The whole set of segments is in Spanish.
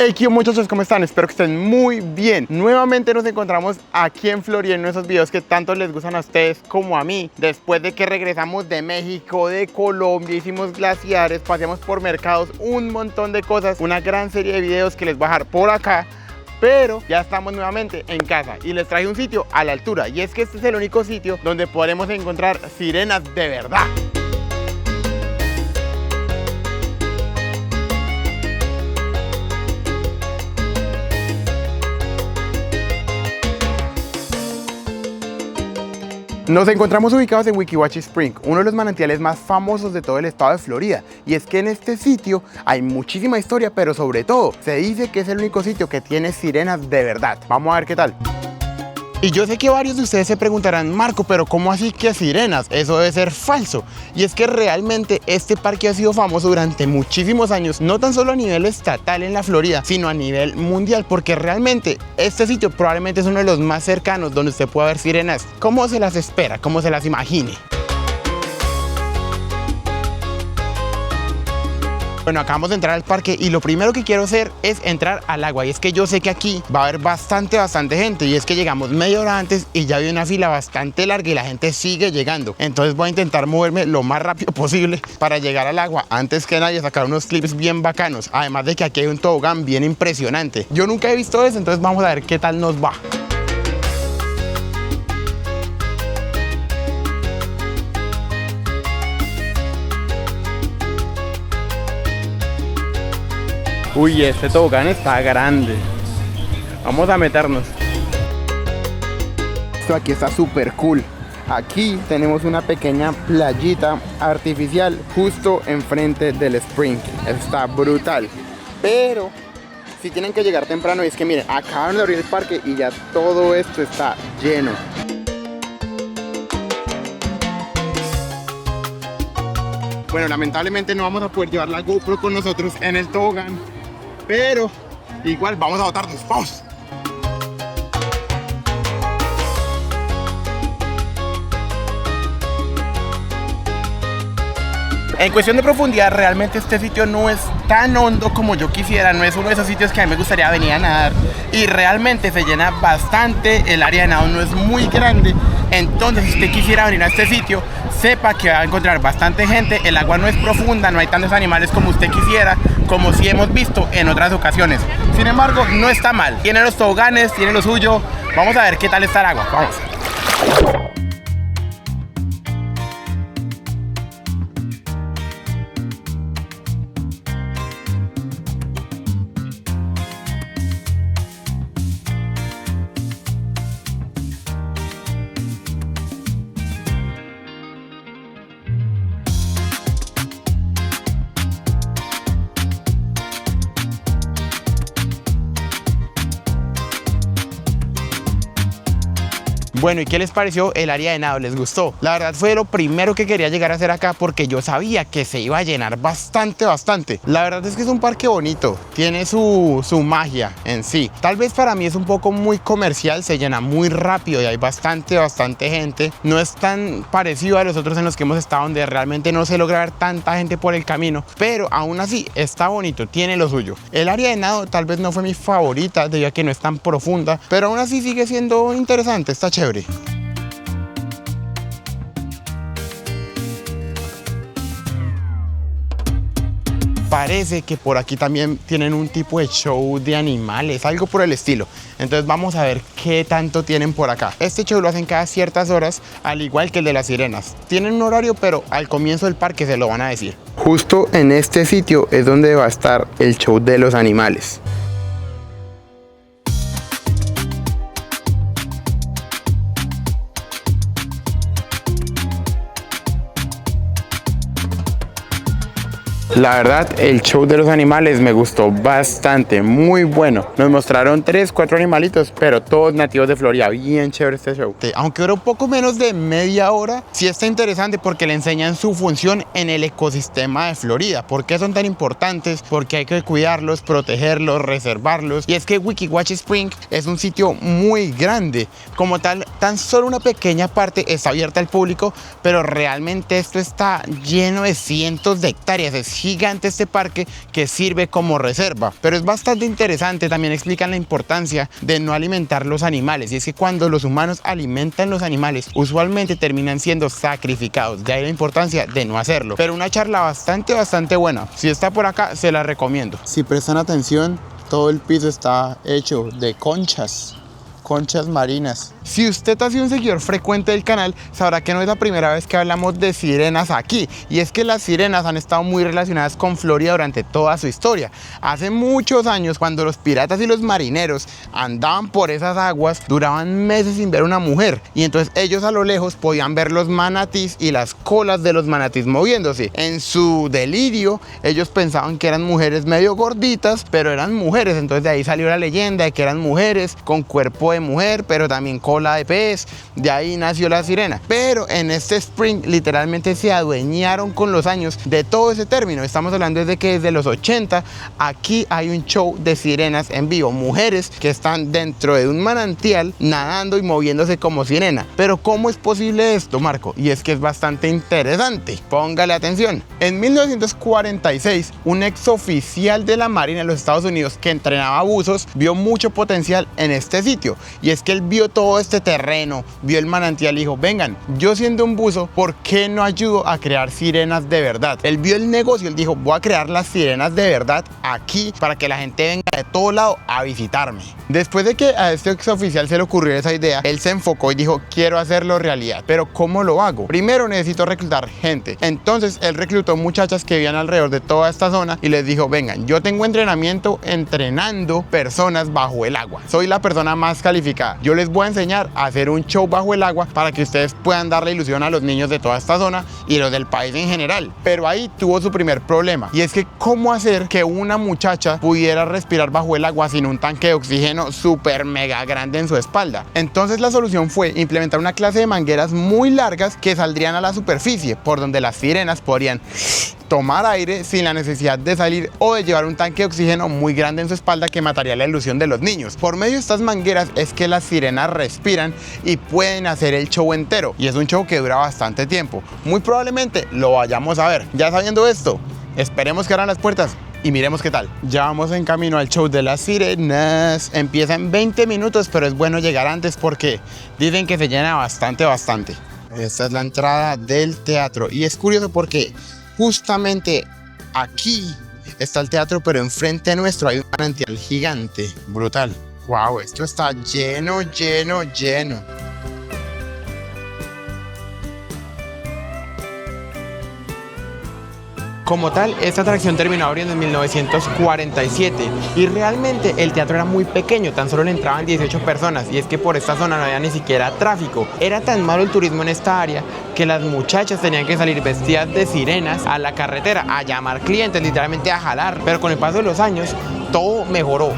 Hey, ¿qué muchachos? ¿Cómo están? Espero que estén muy bien. Nuevamente nos encontramos aquí en Florida en esos videos que tanto les gustan a ustedes como a mí. Después de que regresamos de México, de Colombia, hicimos glaciares, paseamos por mercados, un montón de cosas. Una gran serie de videos que les voy a dejar por acá. Pero ya estamos nuevamente en casa y les traje un sitio a la altura. Y es que este es el único sitio donde podremos encontrar sirenas de verdad. Nos encontramos ubicados en Weeki Wachee Spring, uno de los manantiales más famosos de todo el estado de Florida. Y es que en este sitio hay muchísima historia, pero sobre todo se dice que es el único sitio que tiene sirenas de verdad. Vamos a ver qué tal. Y yo sé que varios de ustedes se preguntarán, Marco, pero ¿cómo así que sirenas? Eso debe ser falso. Y es que realmente este parque ha sido famoso durante muchísimos años, no tan solo a nivel estatal en la Florida, sino a nivel mundial, porque realmente este sitio probablemente es uno de los más cercanos donde usted puede ver sirenas como se las espera, como se las imagine. Bueno, acabamos de entrar al parque y lo primero que quiero hacer es entrar al agua. Y es que yo sé que aquí va a haber bastante gente. Y es que llegamos media hora antes y ya había una fila bastante larga y la gente sigue llegando. Entonces voy a intentar moverme lo más rápido posible para llegar al agua antes que nadie, sacar unos clips bien bacanos. Además de que aquí hay un tobogán bien impresionante. Yo nunca he visto eso, entonces vamos a ver qué tal nos va. Uy, este tobogán está grande. Vamos a meternos. Esto aquí está súper cool. Aquí tenemos una pequeña playita artificial justo enfrente del spring. Está brutal. Pero si tienen que llegar temprano, y es que miren, acaban de abrir el parque y ya todo esto está lleno. Bueno, lamentablemente no vamos a poder llevar la GoPro con nosotros en el tobogán, pero igual vamos a botarnos. ¡Vamos! En cuestión de profundidad, realmente este sitio no es tan hondo como yo quisiera. No es uno de esos sitios que a mí me gustaría venir a nadar. Y realmente se llena bastante. El área de nado no es muy grande. Entonces, si usted quisiera venir a este sitio, sepa que va a encontrar bastante gente. El agua no es profunda, no hay tantos animales como usted quisiera, como sí hemos visto en otras ocasiones. Sin embargo, no está mal. Tiene los toboganes, tiene lo suyo. Vamos a ver qué tal está el agua. Vamos. Bueno, ¿y qué les pareció el área de nado? ¿Les gustó? La verdad fue lo primero que quería llegar a hacer acá porque yo sabía que se iba a llenar bastante. La verdad es que es un parque bonito, tiene su magia en sí. Tal vez para mí es un poco muy comercial, se llena muy rápido y hay bastante gente. No es tan parecido a los otros en los que hemos estado, donde realmente no se logra ver tanta gente por el camino, pero aún así está bonito, tiene lo suyo. El área de nado tal vez no fue mi favorita debido a que no es tan profunda, pero aún así sigue siendo interesante, está chévere. Parece que por aquí también tienen un tipo de show de animales, algo por el estilo. Entonces vamos a ver qué tanto tienen por acá. Este show lo hacen cada ciertas horas, al igual que el de las sirenas. Tienen un horario, pero al comienzo del parque se lo van a decir. Justo en este sitio es donde va a estar el show de los animales. La verdad, el show de los animales me gustó bastante, muy bueno. Nos mostraron 3, 4 animalitos, pero todos nativos de Florida. Bien chévere este show. Aunque duró poco menos de media hora, sí está interesante porque le enseñan su función en el ecosistema de Florida. ¿Por qué son tan importantes? Porque hay que cuidarlos, protegerlos, reservarlos. Y es que Weeki Wachee Spring es un sitio muy grande. Como tal, tan solo una pequeña parte está abierta al público, pero realmente esto está lleno de cientos de hectáreas. Es gigante este parque que sirve como reserva, pero es bastante interesante. También explican la importancia de no alimentar los animales, y es que cuando los humanos alimentan los animales usualmente terminan siendo sacrificados, de ahí la importancia de no hacerlo. Pero una charla bastante buena. Si está por acá, se la recomiendo. Si prestan atención, todo el piso está hecho de conchas marinas. Si usted ha sido un seguidor frecuente del canal, sabrá que no es la primera vez que hablamos de sirenas aquí, y es que las sirenas han estado muy relacionadas con Florida durante toda su historia. Hace muchos años, cuando los piratas y los marineros andaban por esas aguas, duraban meses sin ver una mujer, y entonces ellos a lo lejos podían ver los manatís y las colas de los manatís moviéndose. En su delirio, ellos pensaban que eran mujeres medio gorditas, pero eran mujeres. Entonces de ahí salió la leyenda de que eran mujeres con cuerpo de mujer, pero también cola de pez. De ahí nació la sirena. Pero en este Spring literalmente se adueñaron con los años de todo ese término. Estamos hablando de que desde los 80 aquí hay un show de sirenas en vivo, mujeres que están dentro de un manantial nadando y moviéndose como sirena. Pero ¿cómo es posible esto, Marco? Y es que es bastante interesante. Póngale atención. En 1946, un ex oficial de la Marina de los Estados Unidos que entrenaba buzos vio mucho potencial en este sitio. Y es que él vio todo este terreno, vio el manantial y dijo, vengan, yo siendo un buzo, ¿por qué no ayudo a crear sirenas de verdad? Él vio el negocio, él dijo, voy a crear las sirenas de verdad aquí para que la gente venga de todo lado a visitarme. Después de que a este exoficial se le ocurrió esa idea, él se enfocó y dijo, quiero hacerlo realidad, pero ¿cómo lo hago? Primero necesito reclutar gente. Entonces él reclutó muchachas que vivían alrededor de toda esta zona y les dijo, vengan, yo tengo entrenamiento entrenando personas bajo el agua. Soy la persona más calificada. Yo les voy a enseñar a hacer un show bajo el agua para que ustedes puedan darle ilusión a los niños de toda esta zona y los del país en general. Pero ahí tuvo su primer problema, y es que cómo hacer que una muchacha pudiera respirar bajo el agua sin un tanque de oxígeno súper mega grande en su espalda. Entonces la solución fue implementar una clase de mangueras muy largas que saldrían a la superficie, por donde las sirenas podrían tomar aire sin la necesidad de salir o de llevar un tanque de oxígeno muy grande en su espalda que mataría la ilusión de los niños. Por medio de estas mangueras es que las sirenas respiran y pueden hacer el show entero, y es un show que dura bastante tiempo. Muy probablemente lo vayamos a ver. Ya sabiendo esto, esperemos que abran las puertas y miremos qué tal. Ya vamos en camino al show de las sirenas. Empieza en 20 minutos, pero es bueno llegar antes porque dicen que se llena bastante. Esta es la entrada del teatro, y es curioso porque justamente aquí está el teatro, pero enfrente nuestro hay un manantial gigante, brutal. Wow, esto está lleno. Como tal, esta atracción terminó abriendo en 1947 y realmente el teatro era muy pequeño, tan solo le entraban 18 personas, y es que por esta zona no había ni siquiera tráfico. Era tan malo el turismo en esta área que las muchachas tenían que salir vestidas de sirenas a la carretera a llamar clientes, literalmente a jalar. Pero con el paso de los años todo mejoró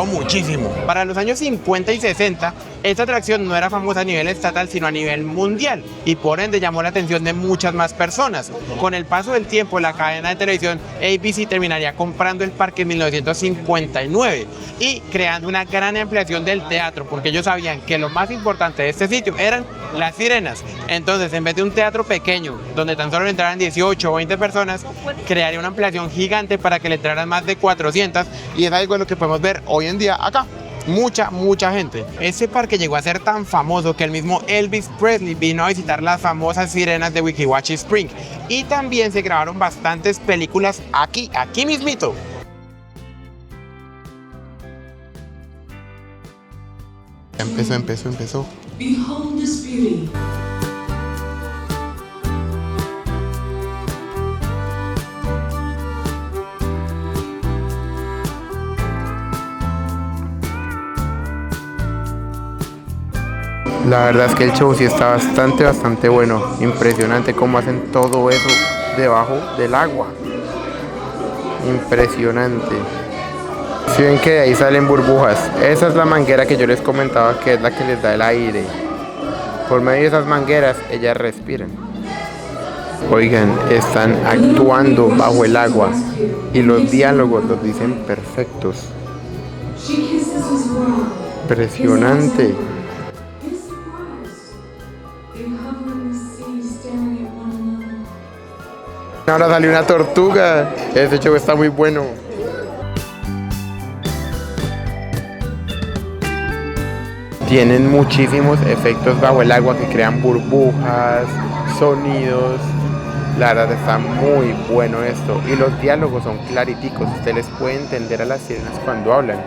muchísimo. Para los años 50 y 60, esta atracción no era famosa a nivel estatal, sino a nivel mundial, y por ende llamó la atención de muchas más personas. Con el paso del tiempo, la cadena de televisión ABC terminaría comprando el parque en 1959 y creando una gran ampliación del teatro, porque ellos sabían que lo más importante de este sitio eran las sirenas. Entonces, en vez de un teatro pequeño donde tan solo le entraran 18 o 20 personas, crearía una ampliación gigante para que le entraran más de 400, y es algo de lo que podemos ver hoy en día acá. Mucha gente. Este parque llegó a ser tan famoso que el mismo Elvis Presley vino a visitar las famosas sirenas de Weeki Wachee Spring, y también se grabaron bastantes películas aquí mismito. Empezó. Behold this beauty. La verdad es que el show sí está bastante bueno. Impresionante cómo hacen todo eso debajo del agua. Impresionante. Si ven que de ahí salen burbujas, esa es la manguera que yo les comentaba, que es la que les da el aire. Por medio de esas mangueras ellas respiran. Oigan, están actuando bajo el agua y los diálogos los dicen perfectos. Impresionante. Ahora salió una tortuga. Ese show está muy bueno. Tienen muchísimos efectos bajo el agua que crean burbujas, sonidos. La verdad está muy bueno esto. Y los diálogos son clariticos. Usted les puede entender a las sirenas cuando hablan.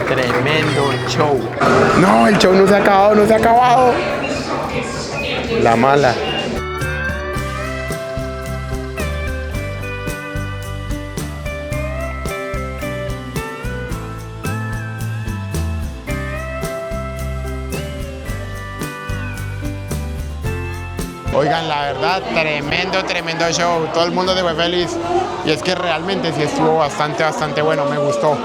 Tremendo show. No, el show no se ha acabado, no se ha acabado. La mala. Oigan, la verdad, tremendo show. Todo el mundo se fue feliz. Y es que realmente sí estuvo bastante bueno. Me gustó.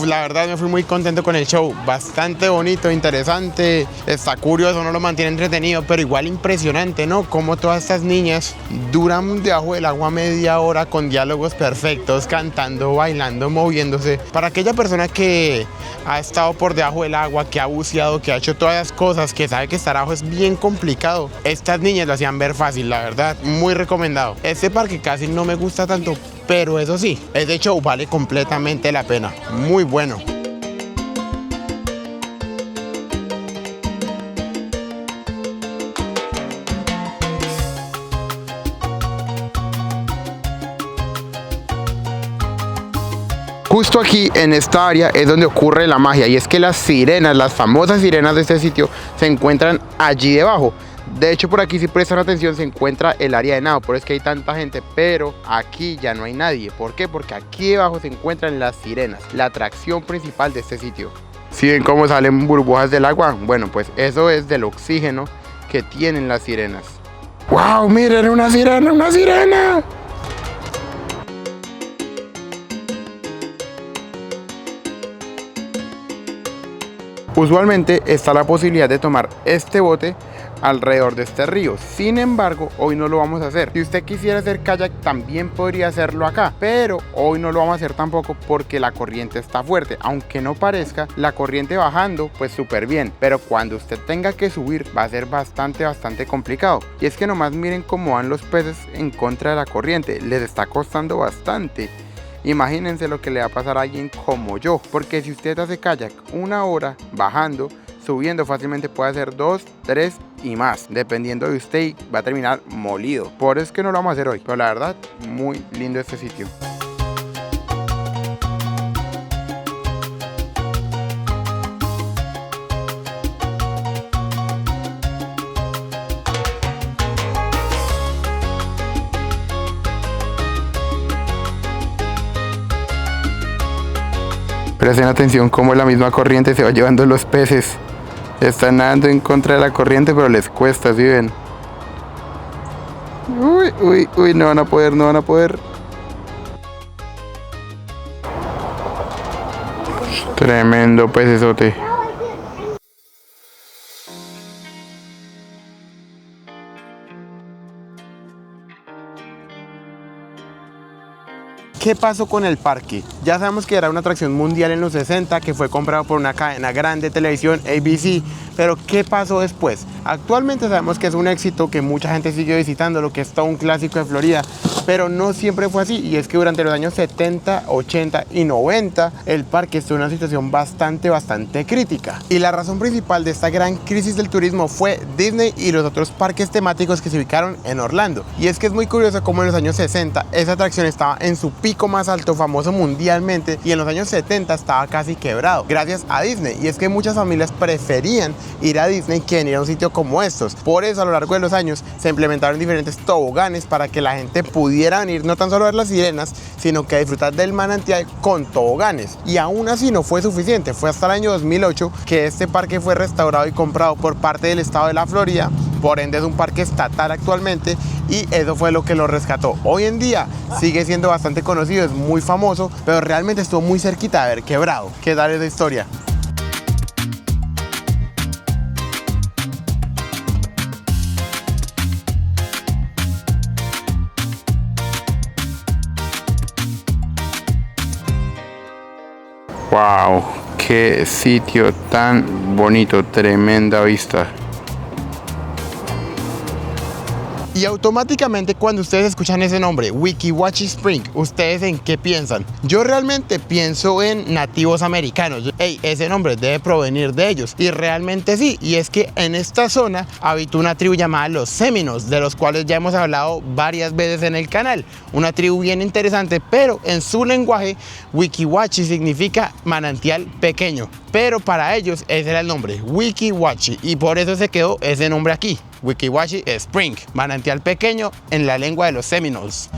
La verdad me fui muy contento con el show, bastante bonito, interesante, está curioso, no lo mantiene entretenido, pero igual impresionante, ¿no? Como todas estas niñas duran debajo del agua media hora con diálogos perfectos, cantando, bailando, moviéndose. Para aquella persona que ha estado por debajo del agua, que ha buceado, que ha hecho todas las cosas, que sabe que estar abajo es bien complicado, estas niñas lo hacían ver fácil, la verdad, muy recomendado. Este parque casi no me gusta tanto, pero eso sí, este show vale completamente la pena. Muy bueno. Justo aquí en esta área es donde ocurre la magia, y es que las sirenas, las famosas sirenas de este sitio, se encuentran allí debajo. De hecho, por aquí, si prestan atención, se encuentra el área de nado, por eso es que hay tanta gente, pero aquí ya no hay nadie. ¿Por qué? Porque aquí debajo se encuentran las sirenas, la atracción principal de este sitio. ¿Sí ven cómo salen burbujas del agua? Bueno, pues eso es del oxígeno que tienen las sirenas. ¡Wow! ¡Miren, una sirena, una sirena! Usualmente está la posibilidad de tomar este bote alrededor de este río. Sin embargo, hoy no lo vamos a hacer. Si usted quisiera hacer kayak, también podría hacerlo acá, pero hoy no lo vamos a hacer tampoco porque la corriente está fuerte. Aunque no parezca, la corriente bajando pues súper bien, pero cuando usted tenga que subir va a ser bastante complicado. Y es que nomás miren cómo van los peces en contra de la corriente, les está costando bastante. Imagínense lo que le va a pasar a alguien como yo, porque si usted hace kayak una hora bajando, subiendo fácilmente puede hacer 2, 3 y más, dependiendo de usted, y va a terminar molido. Por eso es que no lo vamos a hacer hoy, pero la verdad, muy lindo este sitio. Presten atención cómo la misma corriente se va llevando los peces. Están nadando en contra de la corriente, pero les cuesta, ¿sí ven? Uy, no van a poder. Tremendo pecesote. ¿Qué pasó con el parque? Ya sabemos que era una atracción mundial en los 60, que fue comprado por una cadena grande de televisión, ABC, pero ¿qué pasó después? Actualmente sabemos que es un éxito, que mucha gente sigue visitando, lo que es todo un clásico de Florida, pero no siempre fue así, y es que durante los años 70, 80 y 90 el parque estuvo en una situación bastante crítica, y la razón principal de esta gran crisis del turismo fue Disney y los otros parques temáticos que se ubicaron en Orlando. Y es que es muy curioso cómo en los años 60 esa atracción estaba en su pico más alto, famoso mundialmente, y en los años 70 estaba casi quebrado gracias a Disney. Y es que muchas familias preferían ir a Disney que venir a un sitio como estos. Por eso a lo largo de los años se implementaron diferentes toboganes para que la gente pudiera venir no tan solo a ver las sirenas, sino que a disfrutar del manantial con toboganes. Y aún así no fue suficiente. Fue hasta el año 2008 que este parque fue restaurado y comprado por parte del estado de la Florida. Por ende es un parque estatal actualmente, y eso fue lo que lo rescató. Hoy en día sigue siendo bastante conocido, es muy famoso, pero realmente estuvo muy cerquita de haber quebrado. ¿Qué tal esa historia? Wow, qué sitio tan bonito, tremenda vista. Y automáticamente cuando ustedes escuchan ese nombre, Weeki Wachee Spring, ¿ustedes en qué piensan? Yo realmente pienso en nativos americanos. Ese nombre debe provenir de ellos. Y realmente sí, y es que en esta zona habita una tribu llamada los Seminoles, de los cuales ya hemos hablado varias veces en el canal. Una tribu bien interesante, pero en su lenguaje, Weeki Wachee significa manantial pequeño. Pero para ellos ese era el nombre, Weeki Wachee, y por eso se quedó ese nombre aquí. Weeki Wachee Spring, manantial pequeño en la lengua de los Seminoles.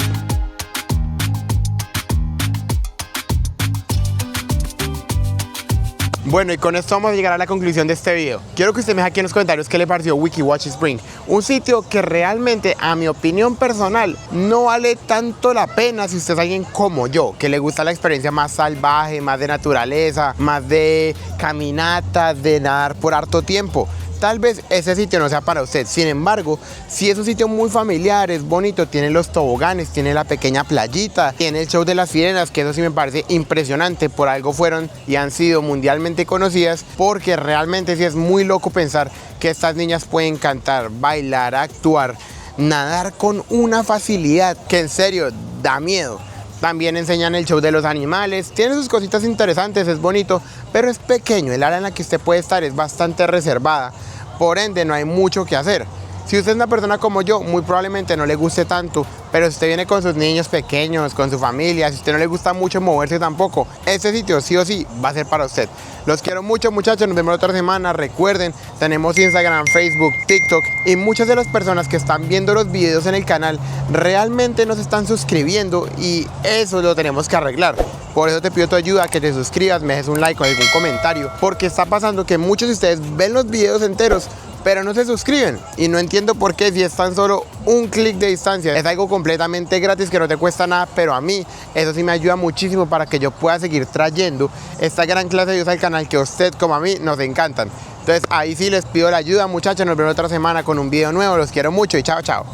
Bueno, y con esto vamos a llegar a la conclusión de este video. Quiero que usted me deje aquí en los comentarios qué le pareció Weeki Wachee Spring. Un sitio que realmente, a mi opinión personal, no vale tanto la pena si usted es alguien como yo, que le gusta la experiencia más salvaje, más de naturaleza, más de caminatas, de nadar por harto tiempo. Tal vez ese sitio no sea para usted. Sin embargo, si es un sitio muy familiar, es bonito, tiene los toboganes, tiene la pequeña playita, tiene el show de las sirenas, que eso sí me parece impresionante. Por algo fueron y han sido mundialmente conocidas, porque realmente sí es muy loco pensar que estas niñas pueden cantar, bailar, actuar, nadar con una facilidad que en serio da miedo. También enseñan el show de los animales, tiene sus cositas interesantes, es bonito, pero es pequeño. El área en la que usted puede estar es bastante reservada. Por ende, no hay mucho que hacer. Si usted es una persona como yo, muy probablemente no le guste tanto, pero si usted viene con sus niños pequeños, con su familia, si a usted no le gusta mucho moverse tampoco, este sitio sí o sí va a ser para usted. Los quiero mucho, muchachos, nos vemos la otra semana. Recuerden, tenemos Instagram, Facebook, TikTok, y muchas de las personas que están viendo los videos en el canal realmente no se están suscribiendo, y eso lo tenemos que arreglar. Por eso te pido tu ayuda, que te suscribas, me dejes un like o algún comentario, porque está pasando que muchos de ustedes ven los videos enteros pero no se suscriben, y no entiendo por qué, si es tan solo un clic de distancia. Es algo completamente gratis que no te cuesta nada, pero a mí eso sí me ayuda muchísimo para que yo pueda seguir trayendo esta gran clase de videos al canal que a usted como a mí nos encantan. Entonces ahí sí les pido la ayuda, muchachos. Nos vemos otra semana con un video nuevo. Los quiero mucho y chao, chao.